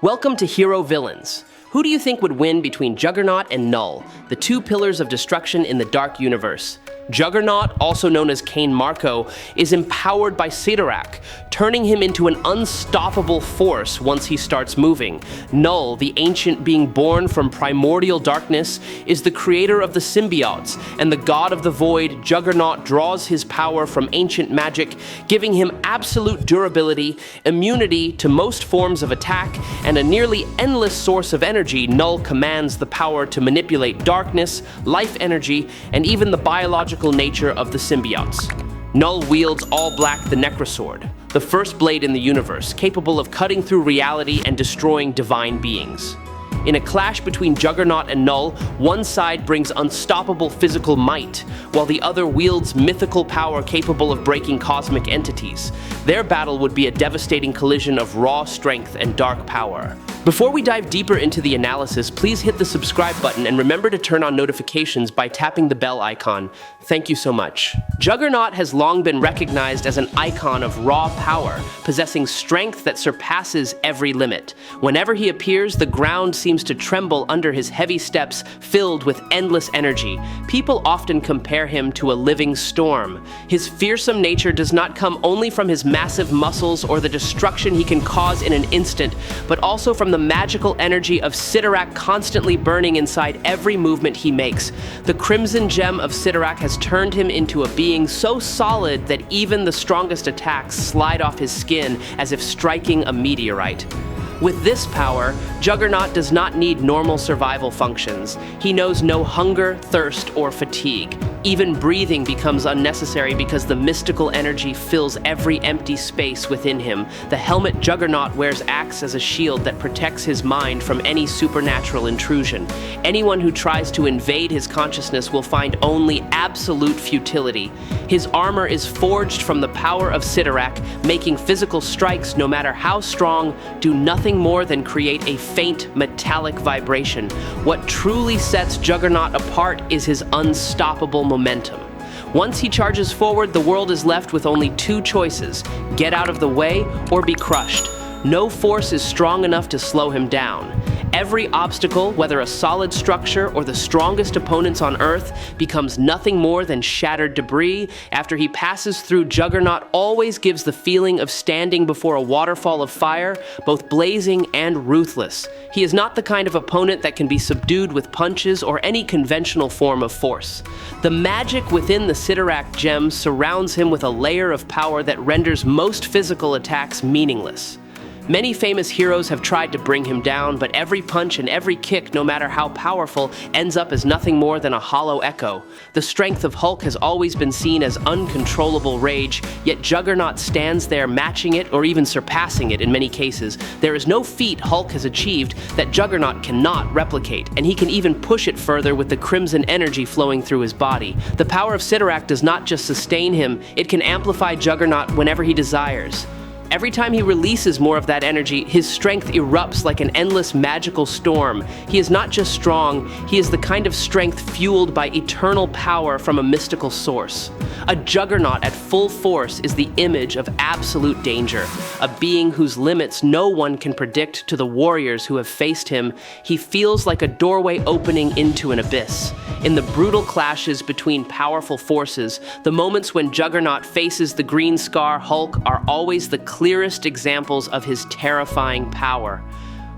Welcome to Hero Villains. Who do you think would win between Juggernaut and Null, the two pillars of destruction in the Dark Universe? Juggernaut, also known as Cain Marko, is empowered by Cyttorak, turning him into an unstoppable force once he starts moving. Null, the ancient being born from primordial darkness, is the creator of the symbiotes, and the god of the void. Juggernaut draws his power from ancient magic, giving him absolute durability, immunity to most forms of attack, and a nearly endless source of energy. Null commands the power to manipulate darkness, life energy, and even the biological nature of the symbiotes. Null wields All Black the Necrosword, the first blade in the universe, capable of cutting through reality and destroying divine beings. In a clash between Juggernaut and Null, one side brings unstoppable physical might, while the other wields mythical power capable of breaking cosmic entities. Their battle would be a devastating collision of raw strength and dark power. Before we dive deeper into the analysis, please hit the subscribe button and remember to turn on notifications by tapping the bell icon. Thank you so much. Juggernaut has long been recognized as an icon of raw power, possessing strength that surpasses every limit. Whenever he appears, the ground seems to tremble under his heavy steps, filled with endless energy. People often compare him to a living storm. His fearsome nature does not come only from his massive muscles or the destruction he can cause in an instant, but also from the magical energy of Cyttorak constantly burning inside every movement he makes. The crimson gem of Cyttorak has turned him into a being so solid that even the strongest attacks slide off his skin as if striking a meteorite. With this power, Juggernaut does not need normal survival functions. He knows no hunger, thirst, or fatigue. Even breathing becomes unnecessary because the mystical energy fills every empty space within him. The helmet Juggernaut wears acts as a shield that protects his mind from any supernatural intrusion. Anyone who tries to invade his consciousness will find only absolute futility. His armor is forged from the power of Cyttorak, making physical strikes, no matter how strong, do nothing more than create a faint metallic vibration. What truly sets Juggernaut apart is his unstoppable momentum. Once he charges forward, the world is left with only two choices: get out of the way or be crushed. No force is strong enough to slow him down. Every obstacle, whether a solid structure or the strongest opponents on Earth, becomes nothing more than shattered debris. After he passes through, Juggernaut always gives the feeling of standing before a waterfall of fire, both blazing and ruthless. He is not the kind of opponent that can be subdued with punches or any conventional form of force. The magic within the Cyttorak gem surrounds him with a layer of power that renders most physical attacks meaningless. Many famous heroes have tried to bring him down, but every punch and every kick, no matter how powerful, ends up as nothing more than a hollow echo. The strength of Hulk has always been seen as uncontrollable rage, yet Juggernaut stands there matching it or even surpassing it in many cases. There is no feat Hulk has achieved that Juggernaut cannot replicate, and he can even push it further with the crimson energy flowing through his body. The power of Cyttorak does not just sustain him, it can amplify Juggernaut whenever he desires. Every time he releases more of that energy, his strength erupts like an endless magical storm. He is not just strong, he is the kind of strength fueled by eternal power from a mystical source. A Juggernaut at full force is the image of absolute danger, a being whose limits no one can predict. To the warriors who have faced him, he feels like a doorway opening into an abyss. In the brutal clashes between powerful forces, the moments when Juggernaut faces the green scar Hulk are always the clearest examples of his terrifying power.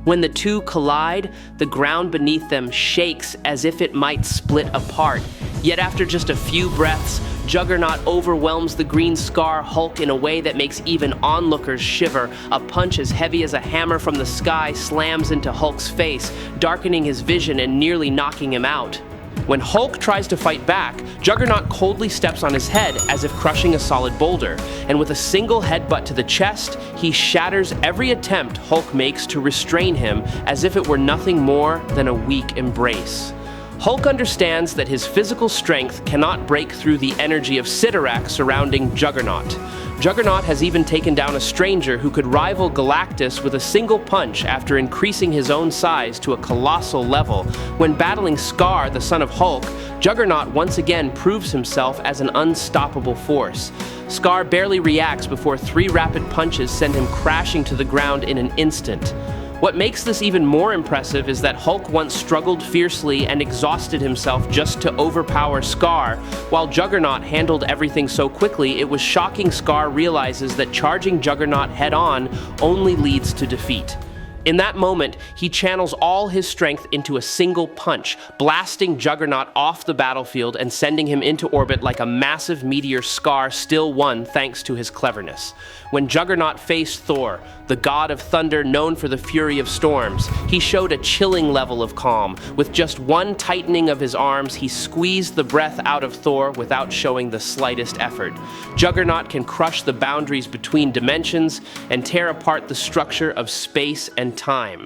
When the two collide, the ground beneath them shakes as if it might split apart. Yet after just a few breaths, Juggernaut overwhelms the green scar Hulk in a way that makes even onlookers shiver. A punch as heavy as a hammer from the sky slams into Hulk's face, darkening his vision and nearly knocking him out. When Hulk tries to fight back, Juggernaut coldly steps on his head as if crushing a solid boulder, and with a single headbutt to the chest, he shatters every attempt Hulk makes to restrain him as if it were nothing more than a weak embrace. Hulk understands that his physical strength cannot break through the energy of Cyttorak surrounding Juggernaut. Juggernaut has even taken down a stranger who could rival Galactus with a single punch after increasing his own size to a colossal level. When battling Scar, the son of Hulk, Juggernaut once again proves himself as an unstoppable force. Scar barely reacts before 3 rapid punches send him crashing to the ground in an instant. What makes this even more impressive is that Hulk once struggled fiercely and exhausted himself just to overpower Scar. While Juggernaut handled everything so quickly, it was shocking Scar realizes that charging Juggernaut head-on only leads to defeat. In that moment, he channels all his strength into a single punch, blasting Juggernaut off the battlefield and sending him into orbit like a massive meteor. Scar still won thanks to his cleverness. When Juggernaut faced Thor, the god of thunder known for the fury of storms, he showed a chilling level of calm. With just one tightening of his arms, he squeezed the breath out of Thor without showing the slightest effort. Juggernaut can crush the boundaries between dimensions and tear apart the structure of space and time.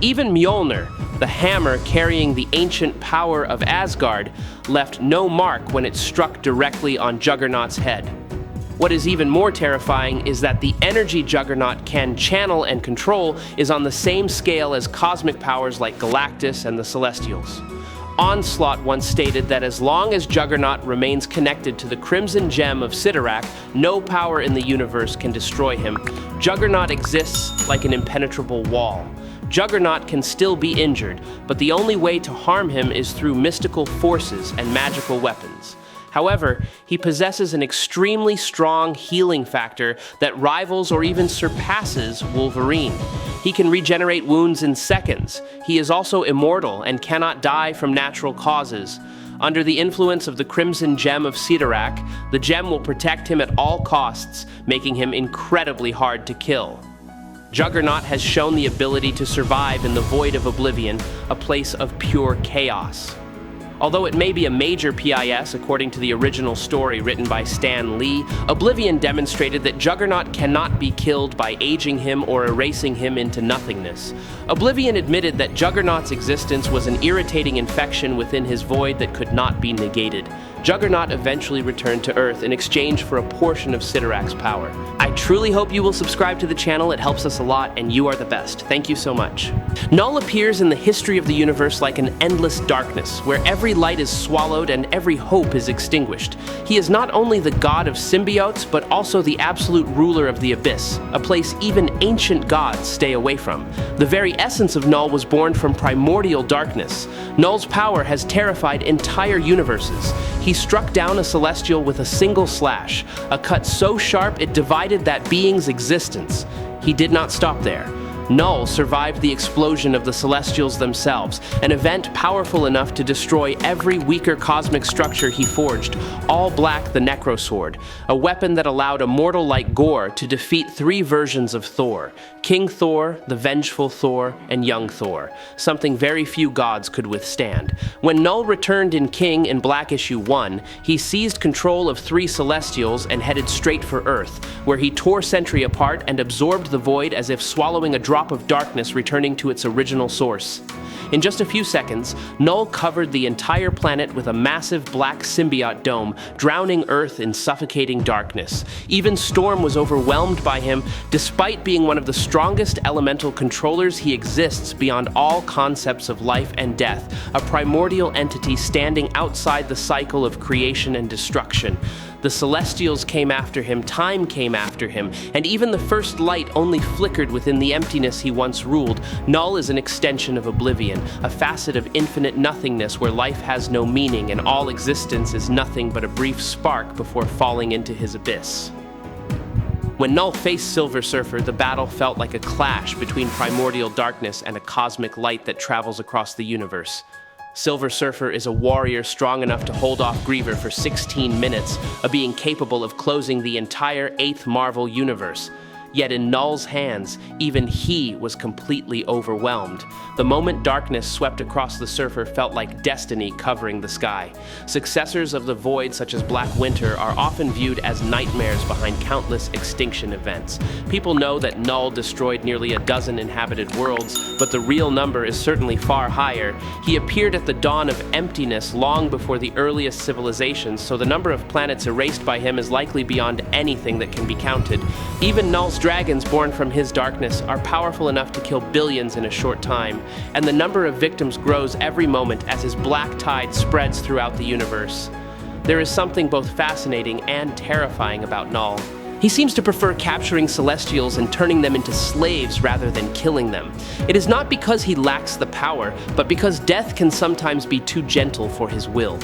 Even Mjolnir, the hammer carrying the ancient power of Asgard, left no mark when it struck directly on Juggernaut's head. What is even more terrifying is that the energy Juggernaut can channel and control is on the same scale as cosmic powers like Galactus and the Celestials. Onslaught once stated that as long as Juggernaut remains connected to the Crimson Gem of Cyttorak, no power in the universe can destroy him. Juggernaut exists like an impenetrable wall. Juggernaut can still be injured, but the only way to harm him is through mystical forces and magical weapons. However, he possesses an extremely strong healing factor that rivals or even surpasses Wolverine. He can regenerate wounds in seconds. He is also immortal and cannot die from natural causes. Under the influence of the Crimson Gem of Cyttorak, the gem will protect him at all costs, making him incredibly hard to kill. Juggernaut has shown the ability to survive in the Void of Oblivion, a place of pure chaos. Although it may be a major PIS according to the original story written by Stan Lee, Oblivion demonstrated that Juggernaut cannot be killed by aging him or erasing him into nothingness. Oblivion admitted that Juggernaut's existence was an irritating infection within his void that could not be negated. Juggernaut eventually returned to Earth in exchange for a portion of Cyttorak's power. I truly hope you will subscribe to the channel. It helps us a lot, and you are the best. Thank you so much. Null appears in the history of the universe like an endless darkness, where every light is swallowed and every hope is extinguished. He is not only the god of symbiotes, but also the absolute ruler of the abyss, a place even ancient gods stay away from. The very essence of Null was born from primordial darkness. Null's power has terrified entire universes. He struck down a celestial with a single slash, a cut so sharp it divided that being's existence. He did not stop there. Null survived the explosion of the Celestials themselves, an event powerful enough to destroy every weaker cosmic structure he forged. All Black the Necrosword, a weapon that allowed a mortal like Gore to defeat three versions of Thor: King Thor, the Vengeful Thor, and Young Thor, something very few gods could withstand. When Null returned in King in Black Issue 1, he seized control of three Celestials and headed straight for Earth, where he tore Sentry apart and absorbed the void as if swallowing a drop of darkness returning to its original source. In just a few seconds, Null covered the entire planet with a massive black symbiote dome, drowning Earth in suffocating darkness. Even Storm was overwhelmed by him. Despite being one of the strongest elemental controllers, he exists beyond all concepts of life and death, a primordial entity standing outside the cycle of creation and destruction. The Celestials came after him, time came after him, and even the first light only flickered within the emptiness he once ruled. Null is an extension of Oblivion, a facet of infinite nothingness where life has no meaning and all existence is nothing but a brief spark before falling into his abyss. When Null faced Silver Surfer, the battle felt like a clash between primordial darkness and a cosmic light that travels across the universe. Silver Surfer is a warrior strong enough to hold off Griever for 16 minutes, a being capable of closing the entire 8th Marvel universe. Yet in Null's hands, even he was completely overwhelmed. The moment darkness swept across the Surfer felt like destiny covering the sky. Successors of the Void, such as Black Winter, are often viewed as nightmares behind countless extinction events. People know that Null destroyed nearly a dozen inhabited worlds, but the real number is certainly far higher. He appeared at the dawn of emptiness long before the earliest civilizations, so the number of planets erased by him is likely beyond anything that can be counted. Even Null's dragons born from his darkness are powerful enough to kill billions in a short time, and the number of victims grows every moment as his black tide spreads throughout the universe. There is something both fascinating and terrifying about Null. He seems to prefer capturing Celestials and turning them into slaves rather than killing them. It is not because he lacks the power, but because death can sometimes be too gentle for his will.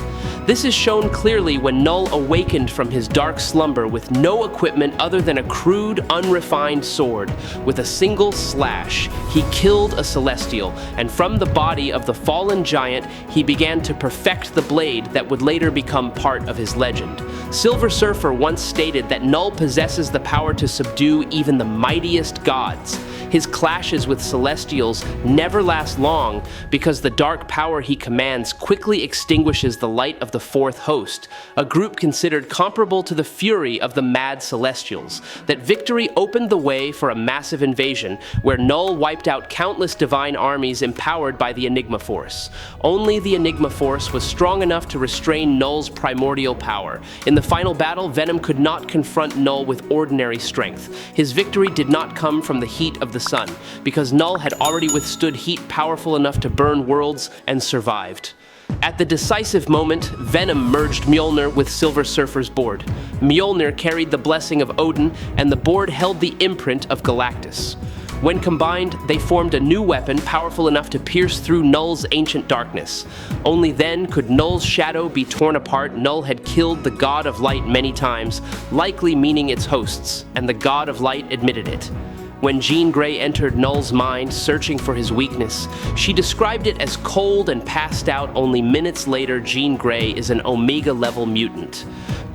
This is shown clearly when Null awakened from his dark slumber with no equipment other than a crude, unrefined sword. With a single slash, he killed a Celestial, and from the body of the fallen giant, he began to perfect the blade that would later become part of his legend. Silver Surfer once stated that Null possesses the power to subdue even the mightiest gods. His clashes with Celestials never last long because the dark power he commands quickly extinguishes the light of the fourth host, a group considered comparable to the fury of the Mad Celestials. That victory opened the way for a massive invasion where Null wiped out countless divine armies empowered by the Enigma Force. Only the Enigma Force was strong enough to restrain Null's primordial power. In the final battle, Venom could not confront Null with ordinary strength. His victory did not come from the heat of the sun, because Null had already withstood heat powerful enough to burn worlds and survived. At the decisive moment, Venom merged Mjolnir with Silver Surfer's board. Mjolnir carried the blessing of Odin, and the board held the imprint of Galactus. When combined, they formed a new weapon powerful enough to pierce through Null's ancient darkness. Only then could Null's shadow be torn apart. Null had killed the God of Light many times, likely meaning its hosts, and the God of Light admitted it. When Jean Grey entered Null's mind, searching for his weakness, she described it as cold and passed out. Only minutes later, Jean Grey is an Omega-level mutant.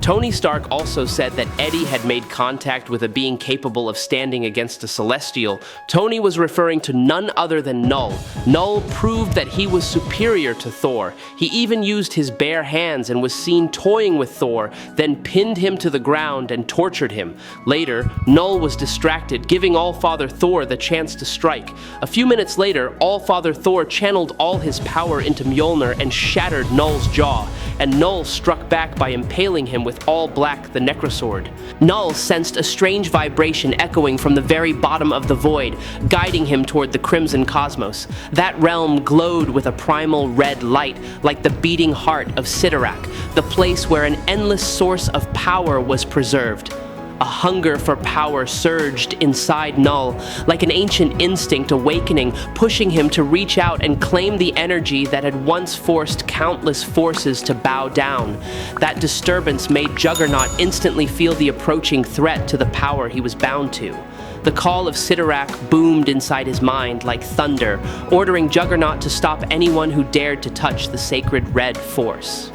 Tony Stark also said that Eddie had made contact with a being capable of standing against a Celestial. Tony was referring to none other than Null. Null proved that he was superior to Thor. He even used his bare hands and was seen toying with Thor, then pinned him to the ground and tortured him. Later, Null was distracted, giving All-Father Thor the chance to strike. A few minutes later, All-Father Thor channeled all his power into Mjolnir and shattered Null's jaw, and Null struck back by impaling him with All Black the Necrosword. Null sensed a strange vibration echoing from the very bottom of the void, guiding him toward the Crimson Cosmos. That realm glowed with a primal red light, like the beating heart of Cyttorak, the place where an endless source of power was preserved. A hunger for power surged inside Null, like an ancient instinct awakening, pushing him to reach out and claim the energy that had once forced countless forces to bow down. That disturbance made Juggernaut instantly feel the approaching threat to the power he was bound to. The call of Cyttorak boomed inside his mind like thunder, ordering Juggernaut to stop anyone who dared to touch the sacred red force.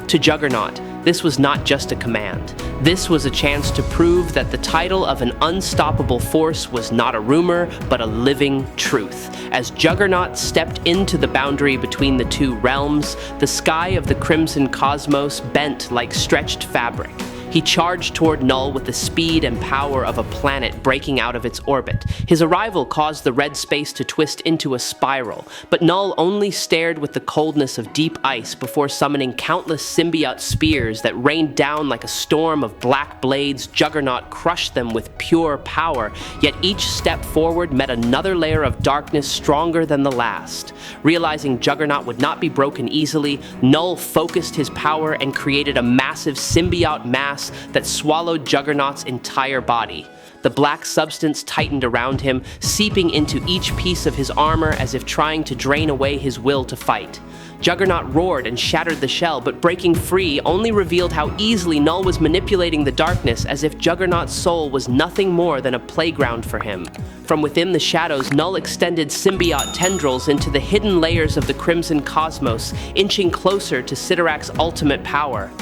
To Juggernaut, this was not just a command. This was a chance to prove that the title of an unstoppable force was not a rumor, but a living truth. As Juggernaut stepped into the boundary between the two realms, the sky of the Crimson Cosmos bent like stretched fabric. He charged toward Null with the speed and power of a planet breaking out of its orbit. His arrival caused the red space to twist into a spiral, but Null only stared with the coldness of deep ice before summoning countless symbiote spears that rained down like a storm of black blades. Juggernaut crushed them with pure power, yet each step forward met another layer of darkness stronger than the last. Realizing Juggernaut would not be broken easily, Null focused his power and created a massive symbiote mass that swallowed Juggernaut's entire body. The black substance tightened around him, seeping into each piece of his armor as if trying to drain away his will to fight. Juggernaut roared and shattered the shell, but breaking free only revealed how easily Null was manipulating the darkness, as if Juggernaut's soul was nothing more than a playground for him. From within the shadows, Null extended symbiote tendrils into the hidden layers of the Crimson Cosmos, inching closer to Cyttorak's ultimate power.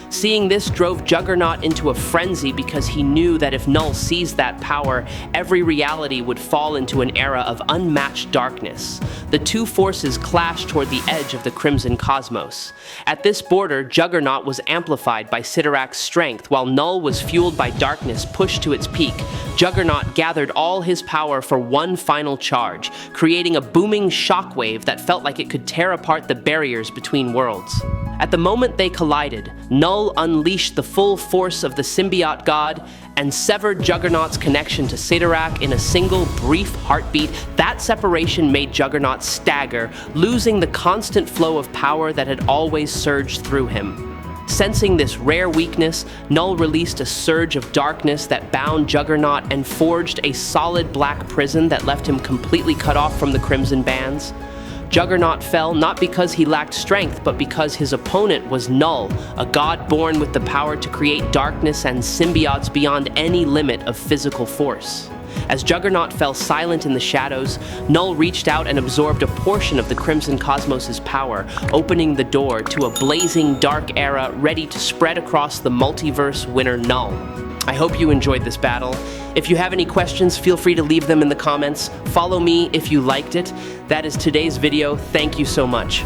Seeing this drove Juggernaut into a frenzy because he knew that if Null seized that power, every reality would fall into an era of unmatched darkness. The two forces clashed toward the edge of the Crimson Cosmos. At this border, Juggernaut was amplified by Cyttorak's strength, while Null was fueled by darkness pushed to its peak. Juggernaut gathered all his power for one final charge, creating a booming shockwave that felt like it could tear apart the barriers between worlds. At the moment they collided, Null unleashed the full force of the symbiote god and severed Juggernaut's connection to Cyttorak in a single brief heartbeat. That separation made Juggernaut stagger, losing the constant flow of power that had always surged through him. Sensing this rare weakness, Null released a surge of darkness that bound Juggernaut and forged a solid black prison that left him completely cut off from the Crimson Bands. Juggernaut fell not because he lacked strength, but because his opponent was Null, a god born with the power to create darkness and symbiotes beyond any limit of physical force. As Juggernaut fell silent in the shadows, Null reached out and absorbed a portion of the Crimson Cosmos' power, opening the door to a blazing dark era ready to spread across the multiverse winner Null. I hope you enjoyed this battle. If you have any questions, feel free to leave them in the comments. Follow me if you liked it. That is today's video. Thank you so much.